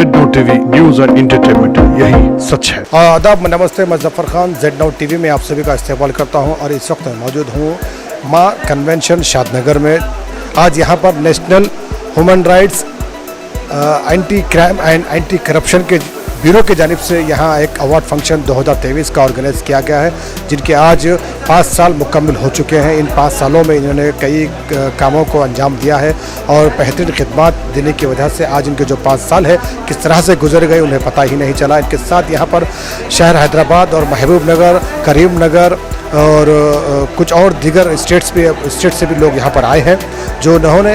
Z-Now TV news and entertainment, यही सच है। आदाब, नमस्ते। मैं जफर खान Z-Now TV में आप सभी का इस्तेमाल करता हूं और इस वक्त मैं मौजूद हूं मां कन्वेंशन शादनगर में। आज यहां पर national human rights anti crime and anti corruption के ब्यूरो की जानिब से यहाँ एक अवार्ड फंक्शन 2023 का ऑर्गेनाइज किया गया है, जिनके आज 5 साल मुकम्मल हो चुके हैं। इन 5 सालों में इन्होंने कई कामों को अंजाम दिया है और बेहतरीन खिदमत देने की वजह से आज इनके जो 5 साल है किस तरह से गुजर गए उन्हें पता ही नहीं चला। इनके साथ यहाँ पर शहर हैदराबाद और महबूब नगर, करीम नगर और कुछ और दीगर स्टेट से भी लोग यहाँ पर आए हैं जो उन्होंने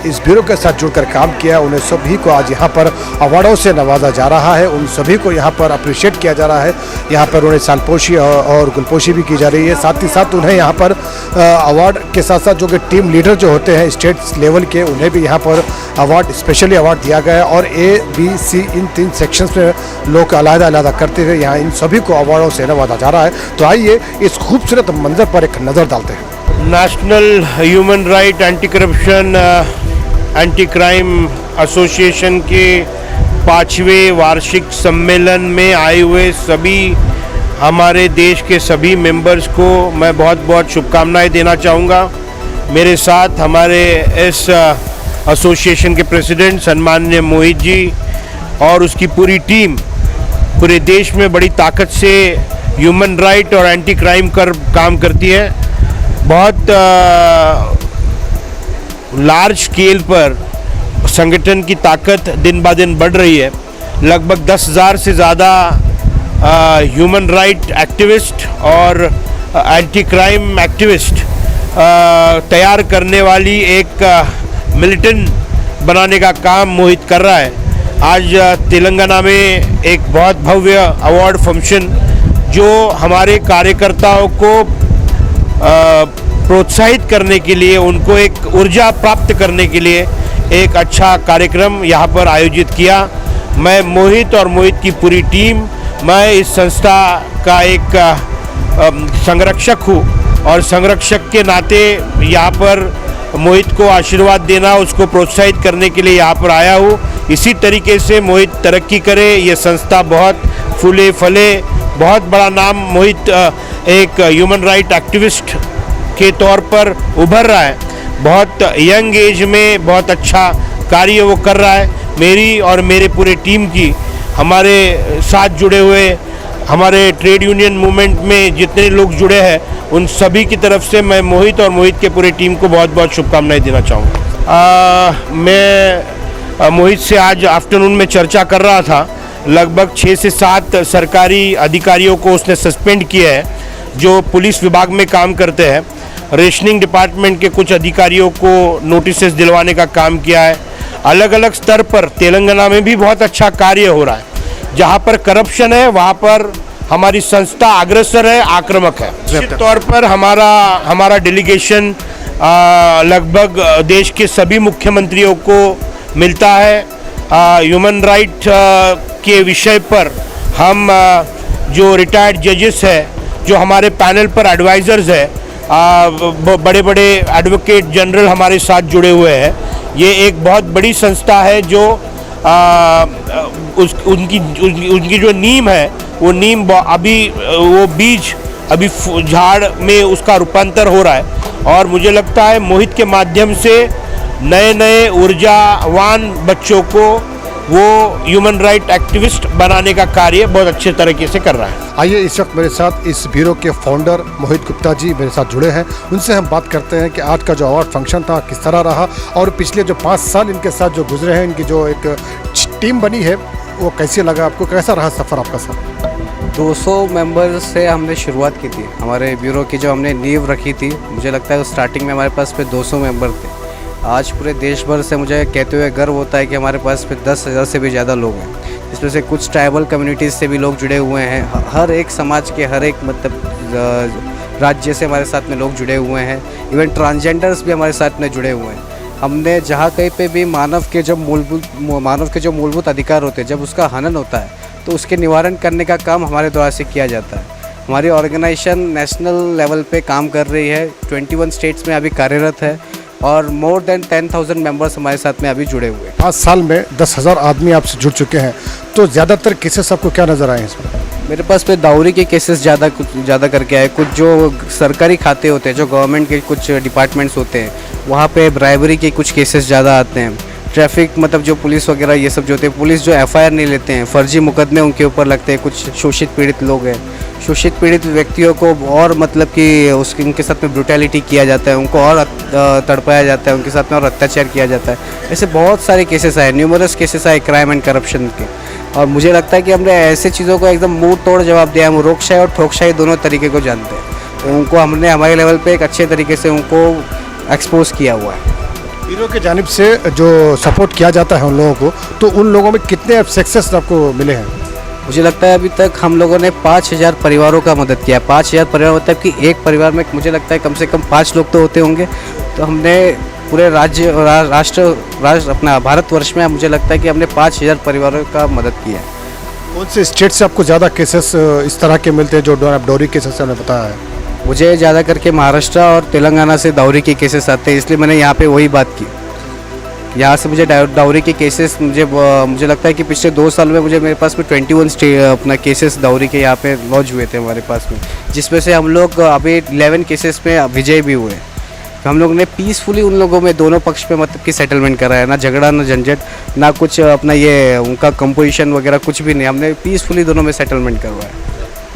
इस ब्यूरो के साथ जुड़कर काम किया। उन्हें सभी को आज यहाँ पर अवार्डों से नवाजा जा रहा है, उन सभी को यहाँ पर अप्रिशिएट किया जा रहा है। यहाँ पर उन्हें सालपोशी और गुलपोशी भी की जा रही है। साथ ही साथ उन्हें यहाँ पर अवार्ड के साथ साथ जो कि टीम लीडर जो होते हैं स्टेट लेवल के, उन्हें भी यहाँ पर अवार्ड स्पेशली अवार्ड दिया गया है। और A, B, C in 3 sections में लोग अलग करते हुए यहाँ इन सभी को अवार्डों से नवाजा जा रहा है। तो आइए इस खूबसूरत मंजर पर एक नज़र डालते हैं। National human right anti corruption anti crime association के 5वें वार्षिक सम्मेलन में आए हुए सभी हमारे देश के सभी मेंबर्स को मैं बहुत बहुत शुभकामनाएं देना चाहूँगा। मेरे साथ हमारे इस एसोसिएशन के प्रेसिडेंट सम्माननीय मोहित जी और उसकी पूरी टीम पूरे देश में बड़ी ताकत से ह्यूमन राइट और एंटी क्राइम काम करती है। बहुत लार्ज स्केल पर संगठन की ताकत दिन ब दिन बढ़ रही है। लगभग 10,000 से ज़्यादा ह्यूमन राइट एक्टिविस्ट और एंटी क्राइम एक्टिविस्ट तैयार करने वाली एक मिलिटेंट बनाने का काम मोहित कर रहा है। आज तेलंगाना में एक बहुत भव्य अवार्ड फंक्शन जो हमारे कार्यकर्ताओं को प्रोत्साहित करने के लिए, उनको एक ऊर्जा प्राप्त करने के लिए एक अच्छा कार्यक्रम यहाँ पर आयोजित किया। मैं मोहित और मोहित की पूरी टीम, मैं इस संस्था का एक संरक्षक हूँ और संरक्षक के नाते यहाँ पर मोहित को आशीर्वाद देना, उसको प्रोत्साहित करने के लिए यहाँ पर आया हूँ। इसी तरीके से मोहित तरक्की करे, ये संस्था बहुत फूले फले, बहुत बड़ा नाम मोहित एक ह्यूमन राइट एक्टिविस्ट के तौर पर उभर रहा है। बहुत यंग एज में बहुत अच्छा कार्य वो कर रहा है। मेरी और मेरे पूरे टीम की, हमारे साथ जुड़े हुए हमारे ट्रेड यूनियन मूवमेंट में जितने लोग जुड़े हैं उन सभी की तरफ से मैं मोहित और मोहित के पूरे टीम को बहुत बहुत शुभकामनाएं देना चाहूँगा। मैं मोहित से आज आफ्टरनून में चर्चा कर रहा था। लगभग 6 से 7 सरकारी अधिकारियों को उसने सस्पेंड किया है जो पुलिस विभाग में काम करते हैं। रेशनिंग डिपार्टमेंट के कुछ अधिकारियों को नोटिस दिलवाने का काम किया है। अलग अलग स्तर पर तेलंगाना में भी बहुत अच्छा कार्य हो रहा है। जहाँ पर करप्शन है वहाँ पर हमारी संस्था अग्रसर है, आक्रामक है। निश्चित तौर पर हमारा डेलीगेशन लगभग देश के सभी मुख्यमंत्रियों को मिलता है। ह्यूमन राइट के विषय पर हम जो रिटायर्ड जजेस है, जो हमारे पैनल पर एडवाइज़र्स है, बड़े बड़े एडवोकेट जनरल हमारे साथ जुड़े हुए हैं। ये एक बहुत बड़ी संस्था है जो उनकी जो नीम है वो नीम अभी वो बीज अभी झाड़ में उसका रूपांतर हो रहा है। और मुझे लगता है मोहित के माध्यम से नए ऊर्जावान बच्चों को वो ह्यूमन राइट एक्टिविस्ट बनाने का कार्य बहुत अच्छे तरीके से कर रहा है। आइए इस वक्त मेरे साथ इस ब्यूरो के फाउंडर मोहित गुप्ता जी मेरे साथ जुड़े हैं। उनसे हम बात करते हैं कि आज का जो अवार्ड फंक्शन था किस तरह रहा और पिछले जो 5 साल इनके साथ जो गुजरे हैं, इनकी जो एक टीम बनी है वो कैसे लगा आपको, कैसा रहा सफ़र आपका सर? 200 मेंबर्स से हमने शुरुआत की थी। हमारे ब्यूरो की जो हमने नींव रखी थी, मुझे लगता है स्टार्टिंग में हमारे पास पे 200 मेंबर थे। आज पूरे देश भर से मुझे कहते हुए गर्व होता है कि हमारे पास पे 10,000 से भी ज़्यादा लोग हैं, जिसमें से कुछ ट्राइबल कम्युनिटीज़ से भी लोग जुड़े हुए हैं। हर एक समाज के हर एक मतलब राज्य से हमारे साथ में लोग जुड़े हुए हैं। इवन ट्रांसजेंडर्स भी हमारे साथ में जुड़े हुए हैं। हमने जहाँ कहीं पे भी मानव के जो मूलभूत अधिकार होते हैं, जब उसका हनन होता है तो उसके निवारण करने का काम हमारे द्वारा से किया जाता है। हमारी ऑर्गेनाइजेशन नेशनल लेवल पे काम कर रही है, 21 स्टेट्स में अभी कार्यरत है। और मोर देन 10,000 मेंबर्स हमारे साथ में अभी जुड़े हुए हैं। 5 साल में 10,000 आदमी आपसे जुड़ चुके हैं, तो ज़्यादातर केसेस आपको क्या नज़र आए हैं इसमें? मेरे पास पे दाउरी के केसेस ज़्यादा करके आए। कुछ जो सरकारी खाते होते हैं, जो गवर्नमेंट के कुछ डिपार्टमेंट्स होते हैं, वहाँ पे ब्राइबरी के कुछ केसेस ज़्यादा आते हैं। ट्रैफिक मतलब जो पुलिस वगैरह ये सब जो होते हैं, पुलिस जो एफआईआर नहीं लेते हैं, फर्जी मुकदमे उनके ऊपर लगते हैं। कुछ शोषित पीड़ित लोग हैं, शोषित पीड़ित व्यक्तियों को और मतलब कि उनके साथ में ब्रूटैलिटी किया जाता है, उनको और तड़पाया जाता है, उनके साथ में और अत्याचार किया जाता है। ऐसे बहुत सारे केसेस आए, न्यूमरस केसेस आए क्राइम एंड करप्शन के। और मुझे लगता है कि हमने ऐसे चीज़ों को एकदम मुंह तोड़ जवाब दिया। हम रोकशाही और ठोकशाही दोनों तरीके को जानते हैं, तो उनको हमने हमारे लेवल पे एक अच्छे तरीके से उनको एक्सपोज किया हुआ है। ब्यूरो की जानिब से जो सपोर्ट किया जाता है उन लोगों को, तो उन लोगों में कितने सक्सेस आपको मिले हैं? मुझे लगता है अभी तक हम लोगों ने 5,000 परिवारों का मदद किया है। 5,000 परिवार मतलब कि एक परिवार में मुझे लगता है कम से कम 5 लोग तो होते होंगे। तो हमने पूरे राज्य राष्ट्र अपना भारतवर्ष में मुझे लगता है कि हमने 5,000 परिवारों का मदद किया है। कौन से स्टेट से आपको ज़्यादा केसेस इस तरह के मिलते हैं जो डोरी केसेस हमने बताया है? मुझे ज़्यादा करके महाराष्ट्र और तेलंगाना से दाउरी के केसेस आते हैं, इसलिए मैंने यहाँ पे वही बात की। यहाँ से मुझे दाउरी के केसेस मुझे लगता है कि पिछले 2 साल में मेरे पास में 21 अपना केसेस दाउरी के यहाँ पे लॉन्च हुए थे हमारे पास में, जिसमें से हम लोग अभी 11 केसेस में विजय भी हुए। तो हम लोग ने पीसफुली उन लोगों में दोनों पक्ष पे मतलब कि सेटलमेंट करा है, ना झगड़ा ना झंझट, ना कुछ अपना ये उनका कंपोजिशन वगैरह कुछ भी नहीं। हमने पीसफुली दोनों में सेटलमेंट करवाया।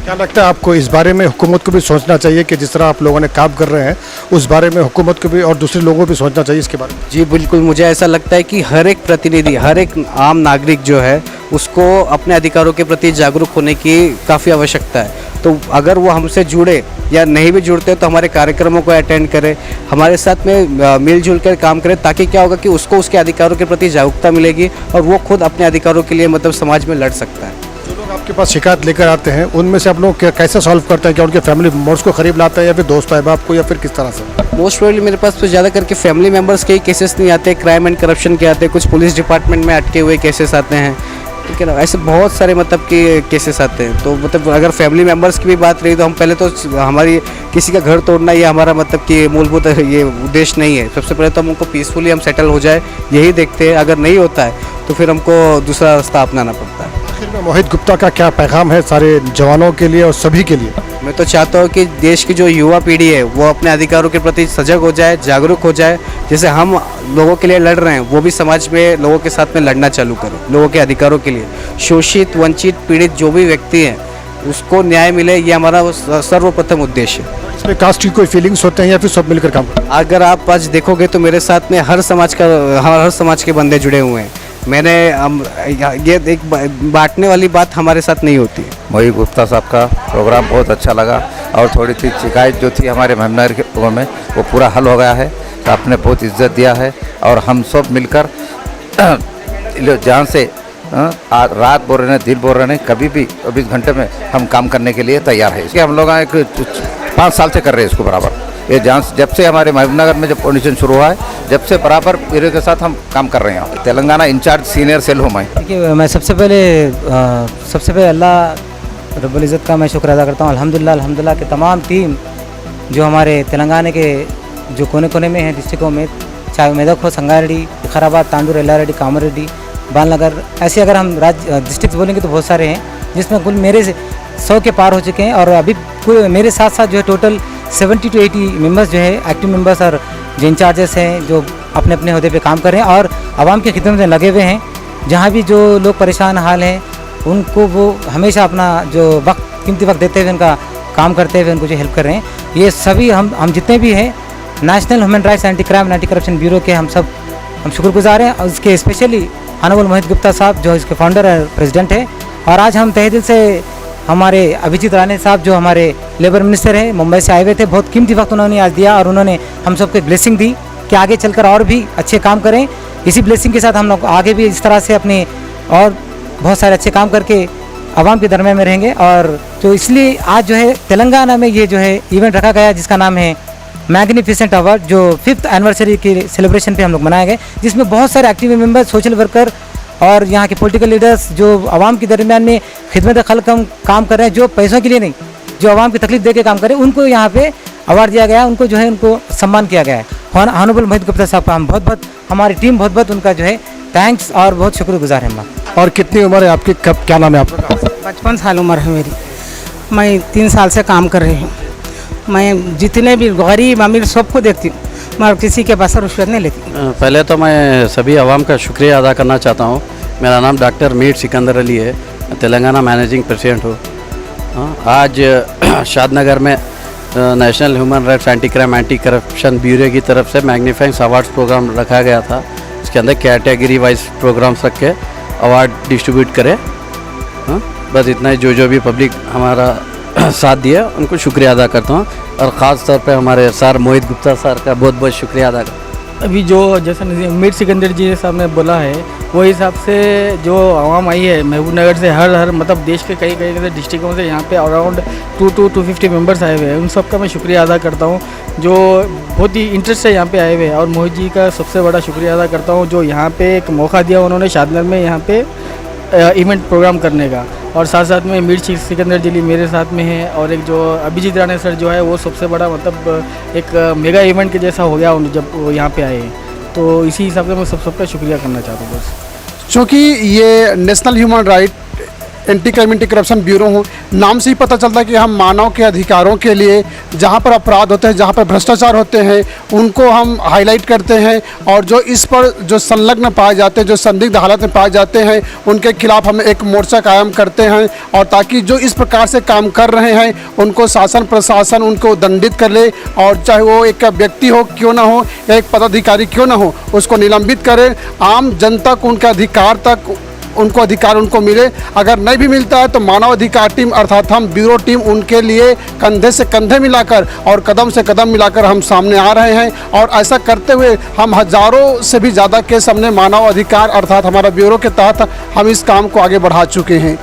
क्या लगता है आपको इस बारे में हुकूमत को भी सोचना चाहिए कि जिस तरह आप लोगों ने काम कर रहे हैं, उस बारे में हुकूमत को भी और दूसरे लोगों को भी सोचना चाहिए इसके बारे में? जी बिल्कुल, मुझे ऐसा लगता है कि हर एक प्रतिनिधि, हर एक आम नागरिक जो है उसको अपने अधिकारों के प्रति जागरूक होने की काफ़ी आवश्यकता है। तो अगर वो हमसे जुड़े या नहीं भी जुड़ते तो हमारे कार्यक्रमों को अटेंड करें, हमारे साथ में मिलजुल कर काम करें, ताकि क्या होगा कि उसको उसके अधिकारों के प्रति जागरूकता मिलेगी और वो खुद अपने अधिकारों के लिए मतलब समाज में लड़ सकता है। जो लोग आपके पास शिकायत लेकर आते हैं उनमें से आप लोग कैसे सॉल्व करते हैं? क्या उनके फैमिली मेम्बर्स को करीब लाते हैं या फिर दोस्त अहबाब को, या फिर किस तरह से? मोस्ट प्रोबेबली मेरे पास तो ज़्यादा करके फैमिली मेम्बर्स के ही केसेस नहीं आते, क्राइम एंड करप्शन के आते हैं, कुछ पुलिस डिपार्टमेंट में अटके हुए केसेस आते हैं, ठीक है ना। ऐसे बहुत सारे मतलब कि केसेस आते हैं। तो मतलब अगर फैमिली मेम्बर्स की भी बात रही तो हम पहले तो हमारी किसी का घर तोड़ना ये हमारा मतलब कि मूलभूत ये उद्देश्य नहीं है। सबसे पहले तो हम उनको पीसफुली हम सेटल हो जाए यही देखते हैं। अगर नहीं होता है तो फिर हमको दूसरा रास्ता अपनाना पड़ता है। आखिर में मोहित गुप्ता का क्या पैगाम है सारे जवानों के लिए और सभी के लिए? मैं तो चाहता हूँ कि देश की जो युवा पीढ़ी है वो अपने अधिकारों के प्रति सजग हो जाए, जागरूक हो जाए। जैसे हम लोगों के लिए लड़ रहे हैं वो भी समाज में लोगों के साथ में लड़ना चालू करें, लोगों के अधिकारों के लिए। शोषित, वंचित, पीड़ित जो भी व्यक्ति हैं उसको न्याय मिले, ये हमारा सर्वप्रथम उद्देश्य है। इसमें कास्ट की कोई फीलिंग्स होते हैं या फिर सब मिलकर काम करते हैं? अगर आप आज देखोगे तो मेरे साथ में हर समाज के बंदे जुड़े हुए हैं। मैंने ये एक बांटने वाली बात हमारे साथ नहीं होती है। मोहित गुप्ता साहब का प्रोग्राम बहुत अच्छा लगा और थोड़ी सी शिकायत जो थी हमारे मेहमनगर के लोगों में वो पूरा हल हो गया है। तो आपने बहुत इज्जत दिया है और हम सब मिलकर जहाँ से रात बोल रहे हैं, दिन बोल रहे हैं, कभी भी 24 घंटे में हम काम करने के लिए तैयार है। इसके हम लोग 5 साल से कर रहे हैं इसको बराबर। ये जहाँ जब से हमारे महबूबनगर में जब ऑडिशन शुरू हुआ है, जब से बराबर ब्यूरो के साथ हम काम कर रहे हैं। तेलंगाना इंचार्ज सीनियर सेल हूँ मैं। देखिए, मैं सबसे पहले अल्लाह रब्बुल इज़्ज़त का मैं शुक्र अदा करता हूँ। अल्हम्दुलिल्लाह के तमाम टीम जो हमारे तेलंगाना के जो कोने कोने में हैं डिस्ट्रिक्टों में, चाहे मेदक हो, संगारेड्डी, विकाराबाद, तांडूर, एल्लारेड्डी, कामारेड्डी, बालनगर, ऐसे अगर हम राज्य डिस्ट्रिक्ट बोलेंगे तो बहुत सारे हैं, जिसमें कुल मेरे 100 के पार हो चुके हैं। और अभी मेरे साथ साथ जो है टोटल 70 to 80 मेंबर्स जो है एक्टिव मेंबर्स और जो इंचार्जेस हैं जो अपने अपने अहदे पे काम कर रहे हैं और आवाम की खिदमत में लगे हुए हैं। जहाँ भी जो लोग परेशान हाल हैं उनको वो हमेशा अपना जो कीमती वक्त देते हुए उनका काम करते हुए उनको जो हेल्प कर रहे हैं। ये सभी हम जितने भी हैं national human rights anti crime anti corruption bureau के हम शुक्रगुजार हैं। और उसके स्पेशली ऑनरेबल मोहित गुप्ता साहब जो इसके फाउंडर और प्रेसिडेंट हैं। और आज हम तहे दिल से हमारे अभिजीत राणे साहब जो हमारे लेबर मिनिस्टर हैं मुंबई से आए हुए थे, बहुत कीमती वक्त उन्होंने आज दिया और उन्होंने हम सबको ब्लेसिंग दी कि आगे चलकर और भी अच्छे काम करें। इसी ब्लेसिंग के साथ हम लोग आगे भी इस तरह से अपने और बहुत सारे अच्छे काम करके आवाम के दरमियान में रहेंगे। और तो इसलिए आज जो है तेलंगाना में ये जो है इवेंट रखा गया जिसका नाम है मैग्निफिसेंट अवार्ड, जो 5th एनिवर्सरी की सेलिब्रेशन पे हम लोग मनाए गए, जिसमें बहुत सारे एक्टिव मेंबर, सोशल वर्कर और यहाँ के पॉलिटिकल लीडर्स जो आवाम के दरमियान में खिदमत खल्क काम कर रहे हैं, जो पैसों के लिए नहीं, जो आवाम की तकलीफ दे के काम कर रहे हैं, उनको यहाँ पे अवार्ड दिया गया है, उनको जो है उनको सम्मान किया गया है। ऑनरेबल मोहित गुप्ता साहब का हम बहुत बहुत, हमारी टीम बहुत बहुत उनका जो है थैंक्स और बहुत शुक्रगुजार है हम। और कितनी उम्र है आपकी, कब, क्या नाम है आपका? 55 साल उम्र है मेरी। मैं 3 साल से काम कर रही हूँ। मैं जितने भी गरीब अमीर सबको देखती हूँ, मैं किसी के पास रुश्वत नहीं लेती। पहले तो मैं सभी आवाम का शुक्रिया अदा करना चाहता हूँ। मेरा नाम डॉक्टर मीर सिकंदर अली है, तेलंगाना मैनेजिंग प्रेसिडेंट हूँ। आज शादनगर में national human rights anti crime anti corruption bureau की तरफ से मैग्नीफाइंग अवार्ड्स प्रोग्राम रखा गया था। इसके अंदर कैटेगरी वाइज प्रोग्राम्स रख के अवार्ड डिस्ट्रीब्यूट करें। बस इतना ही। जो भी पब्लिक हमारा साथ दिया उनको शुक्रिया अदा करता हूँ, और ख़ास तौर पे हमारे सर मोहित गुप्ता सर का बहुत बहुत शुक्रिया अदा करता हूँ। अभी जो जैसा मीर सिकंदर जी साहब ने बोला है वो हिसाब से जो आवाम आई है महबूबनगर से, हर मतलब देश के कई कई डिस्ट्रिक्टों से यहाँ पे अराउंड 250 मेंबर्स आए हुए हैं। उन सब का मैं शुक्रिया अदा करता हूँ जो बहुत ही इंटरेस्ट से यहाँ पे आए हुए हैं। और मोहित जी का सबसे बड़ा शुक्रिया अदा करता हूँ जो यहाँ पे एक मौका दिया उन्होंने शादनगर में यहाँ पे इवेंट प्रोग्राम करने का। और साथ साथ में मीर सिकंदर जी मेरे साथ में है, और एक जो अभिजीत राणे सर जो है वो सबसे बड़ा मतलब एक मेगा इवेंट के जैसा हो गया जब वो यहाँ पे आए। तो इसी हिसाब से मैं सबका शुक्रिया करना चाहता हूँ बस। चूँकि ये national human right anti crime anti corruption bureau हूँ, नाम से ही पता चलता है कि हम मानव के अधिकारों के लिए जहाँ पर अपराध होते हैं, जहाँ पर भ्रष्टाचार होते हैं, उनको हम हाईलाइट करते हैं। और जो इस पर जो संलग्न पाए जाते हैं, जो संदिग्ध हालत में पाए जाते हैं, उनके खिलाफ हम एक मोर्चा कायम करते हैं। और ताकि जो इस प्रकार से काम कर रहे हैं उनको शासन प्रशासन उनको दंडित कर ले, और चाहे वो एक व्यक्ति हो क्यों ना हो या एक पदाधिकारी क्यों ना हो, उसको निलंबित करें। आम जनता को उनका अधिकार तक उनको अधिकार उनको मिले। अगर नहीं भी मिलता है तो मानव अधिकार टीम अर्थात हम ब्यूरो टीम उनके लिए कंधे से कंधे मिलाकर और कदम से कदम मिलाकर हम सामने आ रहे हैं। और ऐसा करते हुए हम हज़ारों से भी ज़्यादा केस हमने मानव अधिकार अर्थात हमारा ब्यूरो के तहत हम इस काम को आगे बढ़ा चुके हैं।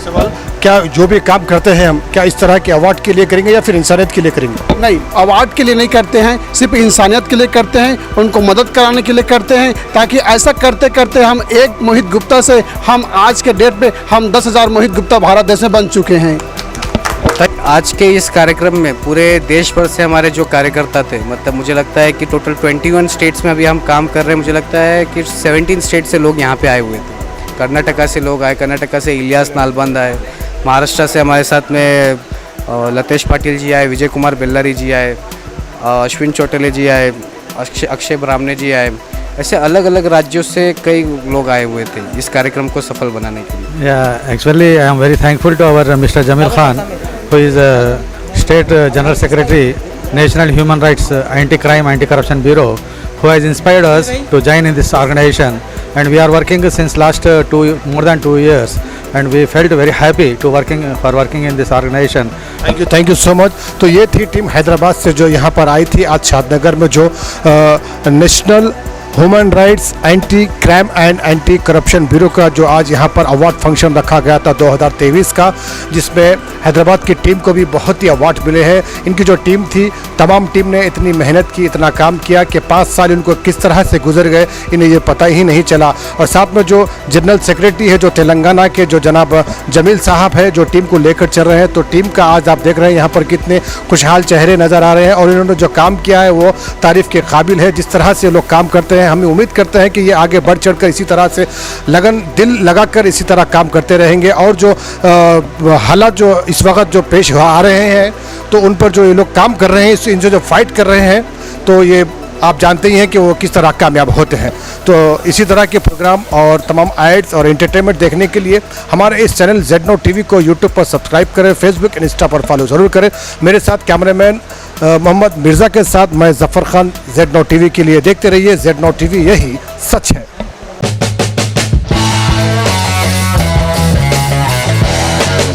सवाल, क्या जो भी काम करते हैं हम क्या इस तरह के अवार्ड के लिए करेंगे या फिर इंसानियत के लिए करेंगे? नहीं, अवार्ड के लिए नहीं करते हैं, सिर्फ इंसानियत के लिए करते हैं, उनको मदद कराने के लिए करते हैं। ताकि ऐसा करते करते हम एक मोहित गुप्ता से हम आज के डेट पे हम 10,000 मोहित गुप्ता भारत देश में बन चुके हैं। आज के इस कार्यक्रम में पूरे देश भर से हमारे जो कार्यकर्ता थे, मतलब मुझे लगता है कि टोटल 21 स्टेट्स में अभी हम काम कर रहे हैं। मुझे लगता है कि 17 स्टेट से लोग यहाँ पे आए हुए थे। कर्नाटका से लोग आए, कर्नाटका से इलियास नालबंद आए, महाराष्ट्र से हमारे साथ में लतेश पाटिल जी आए, विजय कुमार बेल्लारी जी आए, अश्विन चौटेले जी आए, अक्षय ब्राह्मणे जी आए। ऐसे अलग अलग राज्यों से कई लोग आए हुए थे इस कार्यक्रम को सफल बनाने के लिए। Actually, I am very thankful to our Mr. Jamil Khan, who is State General Secretary, National Human Rights Anti-Crime Anti-Corruption Bureau, who has inspired us to join in this organization. And we are working since last more than 2 years, and we felt very happy to working in this organization. Thank you so much. तो ये थी team Hyderabad से जो यहाँ पर आई थी आज शादनगर में, जो national human rights anti crime and anti corruption bureau का जो आज यहाँ पर अवार्ड फंक्शन रखा गया था 2023 का, जिसमें हैदराबाद की टीम को भी बहुत ही अवार्ड मिले हैं। इनकी जो टीम थी, तमाम टीम ने इतनी मेहनत की, इतना काम किया कि 5 साल इनको किस तरह से गुजर गए इन्हें ये पता ही नहीं चला। और साथ में जो जनरल सेक्रेटरी है जो तेलंगाना के, जो जनाब जमील साहब है, जो टीम को लेकर चल रहे हैं, तो टीम का आज आप देख रहे हैं यहाँ पर कितने खुशहाल चेहरे नज़र आ रहे हैं। और इन्होंने जो काम किया है वो तारीफ़ के काबिल है। जिस तरह से लोग काम करते हैं, हम उम्मीद करते हैं कि ये आगे बढ़ चढ़कर इसी तरह से लगन दिल लगाकर इसी तरह काम करते रहेंगे। और जो हालात जो इस वक्त जो पेश आ रहे हैं, तो उन पर जो ये लोग काम कर रहे हैं, इनसे जो फाइट कर रहे हैं, तो ये आप जानते ही हैं कि वो किस तरह कामयाब होते हैं। तो इसी तरह के प्रोग्राम और तमाम एड्स और एंटरटेनमेंट देखने के लिए हमारे इस चैनल ZNOW TV को यूट्यूब पर सब्सक्राइब करें, फेसबुक इंस्टा पर फॉलो ज़रूर करें। मेरे साथ कैमरामैन मोहम्मद मिर्ज़ा के साथ मैं ज़फ़र खान, ZNOW TV के लिए। देखते रहिए ZNOW TV, यही सच है।